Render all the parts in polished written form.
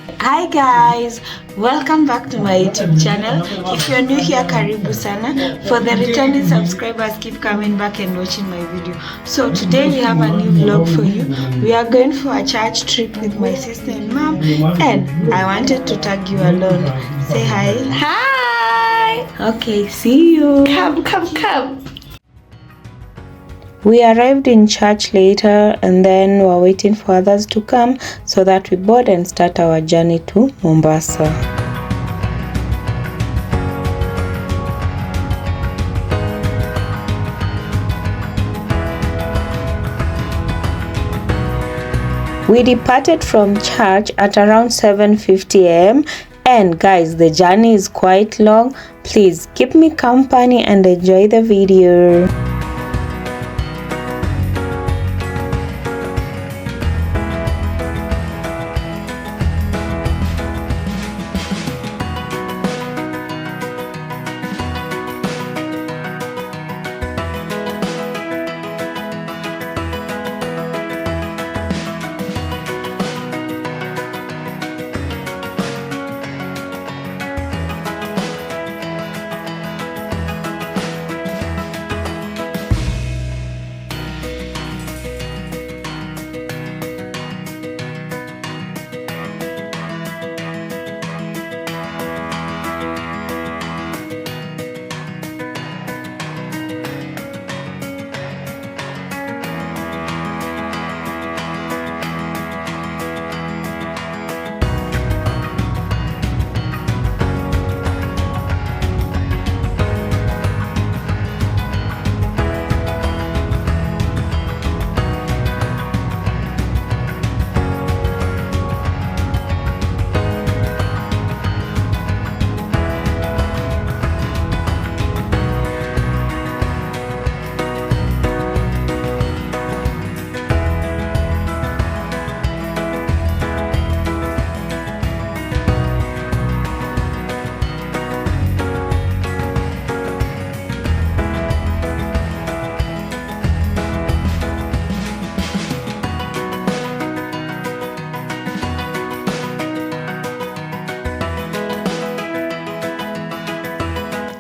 Hi guys, welcome back to my YouTube channel. If you're new here, karibu sana. For the returning subscribers, keep coming back and watching my video. So today we have a new vlog for you. We are going for a church trip with my sister and mom, and I wanted to tag you along. Say hi. Hi. Okay, see you. Come. We arrived in church later, and then we're waiting for others to come so that we board and start our journey to Mombasa. We departed from church at around 7:50 am, and guys, the journey is quite long. Please keep me company and enjoy the video.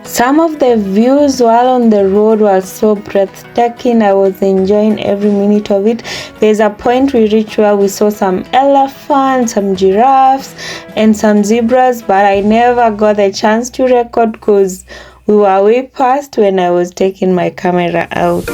Some of the views while on the road were so breathtaking. I was enjoying every minute of it. There's a point we reached where we saw some elephants, some giraffes, and some zebras, but I never got the chance to record because we were way past when I was taking my camera out.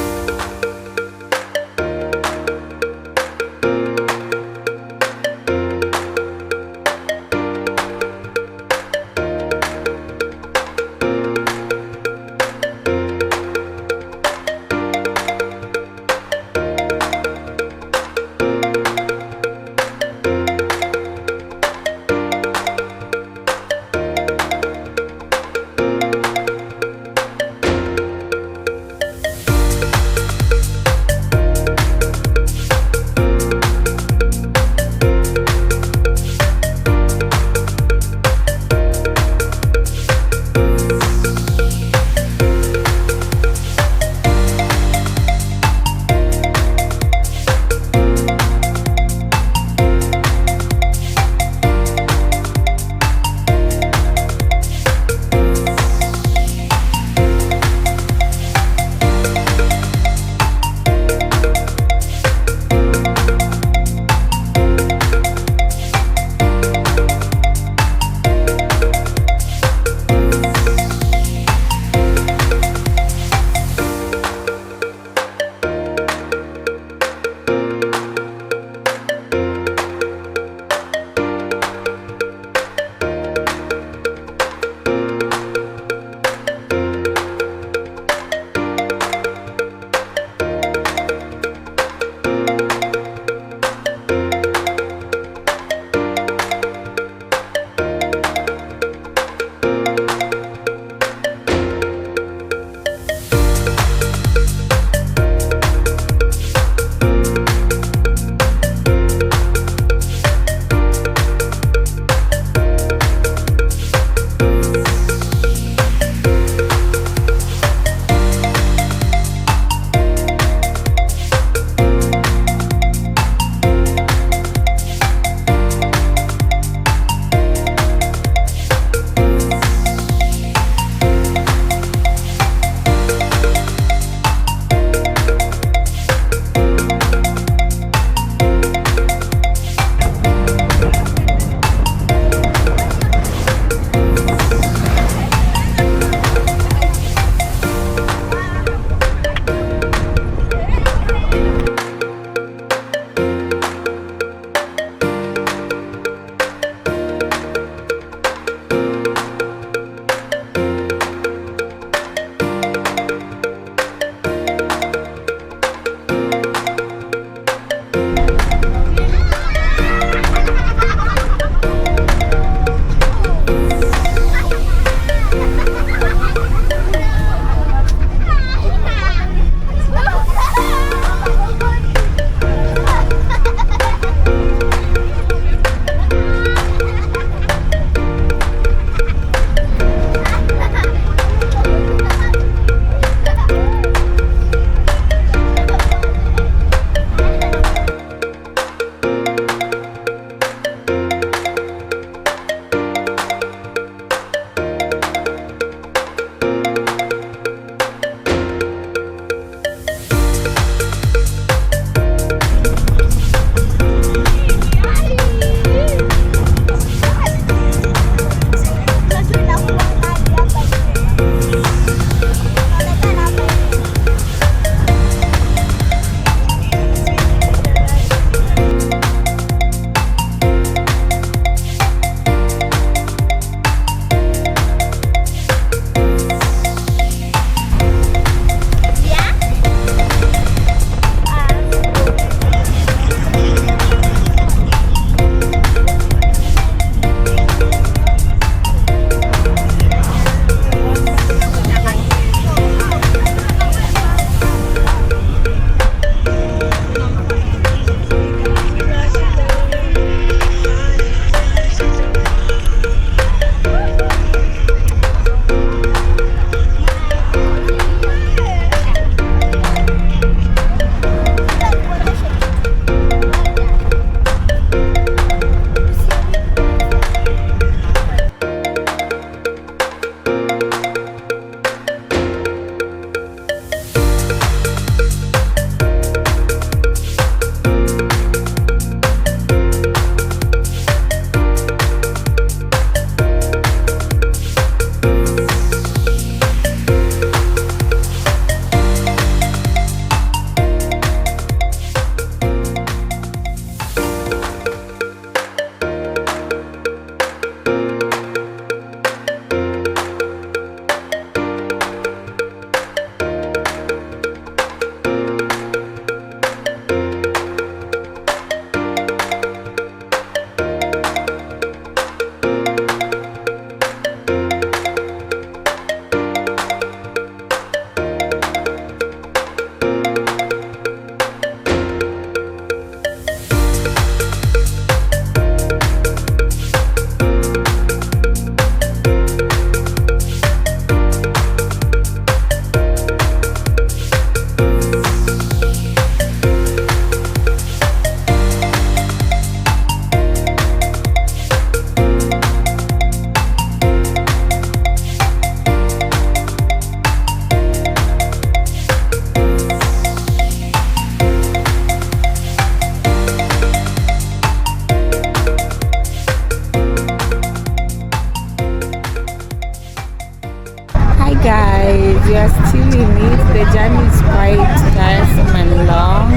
guys, we are still in it. The journey is quite tiresome and long.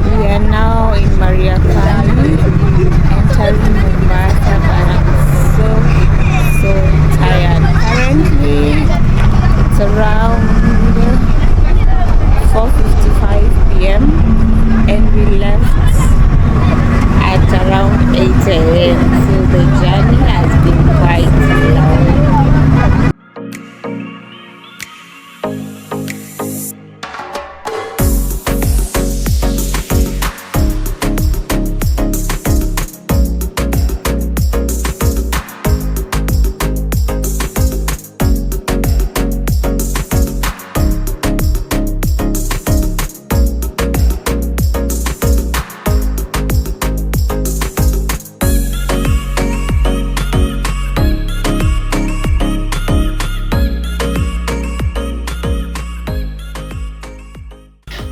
We are now in Mariakani, entering Mombasa, but I'm so tired. Currently, it's around 4:55 p.m. and we left at around 8 a.m. So the journey has been quite long.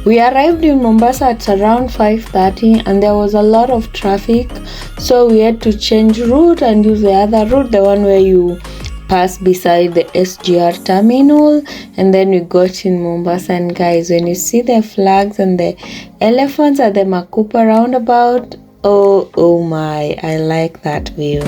We arrived in Mombasa at around 5:30 and there was a lot of traffic, so we had to change route and use the other route, the one where you pass beside the SGR terminal, and then we got in Mombasa. And guys, when you see the flags and the elephants at the Makupa roundabout, oh my, I like that view.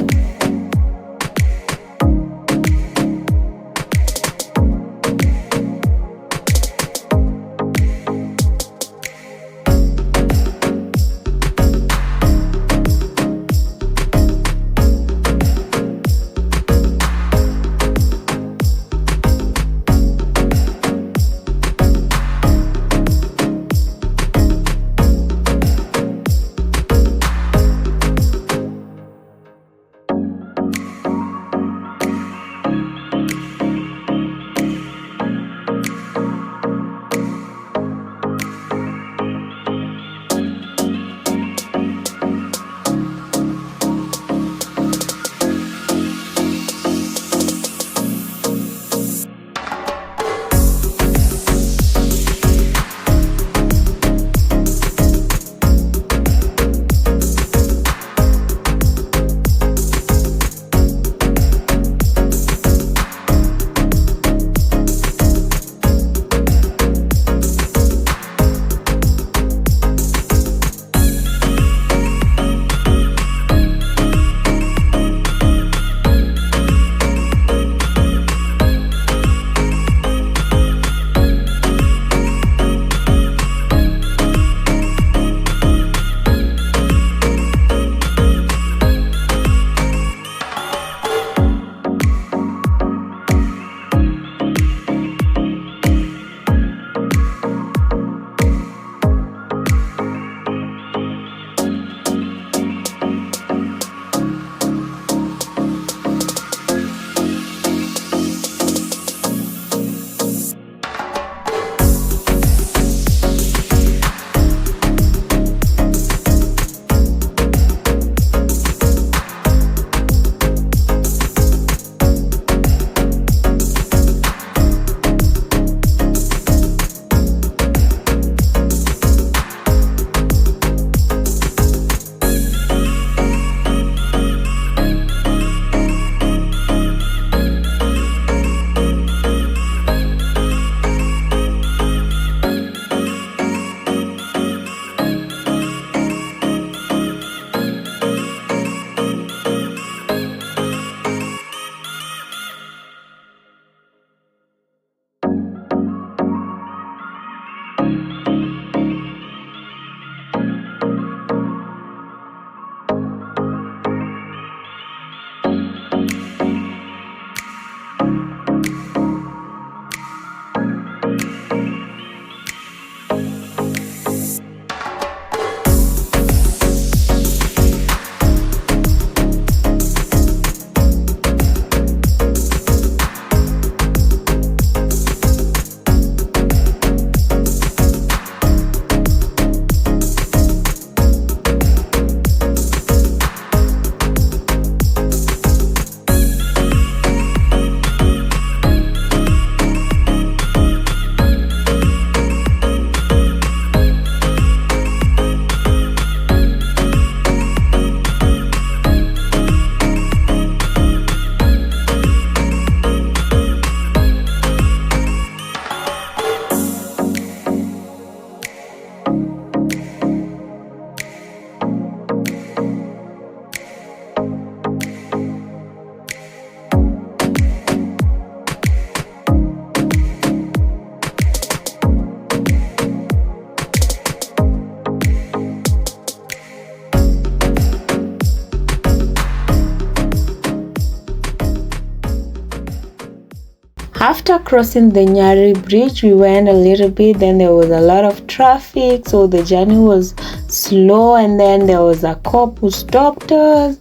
After crossing the Nyari bridge, we went a little bit, then there was a lot of traffic, so the journey was slow, and then there was a cop who stopped us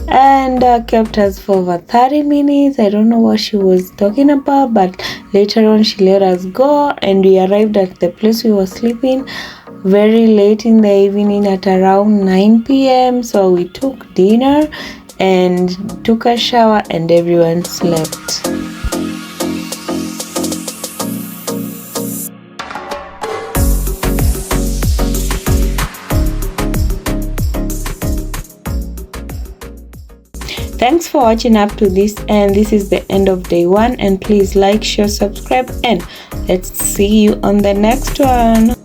and kept us for over 30 minutes. I don't know what she was talking about, but later on she let us go, and we arrived at the place we were sleeping very late in the evening at around 9 p.m. So we took dinner and took a shower, and everyone slept. Thanks for watching up to this, and this is the end of day 1, and please like, share, subscribe, and let's see you on the next one.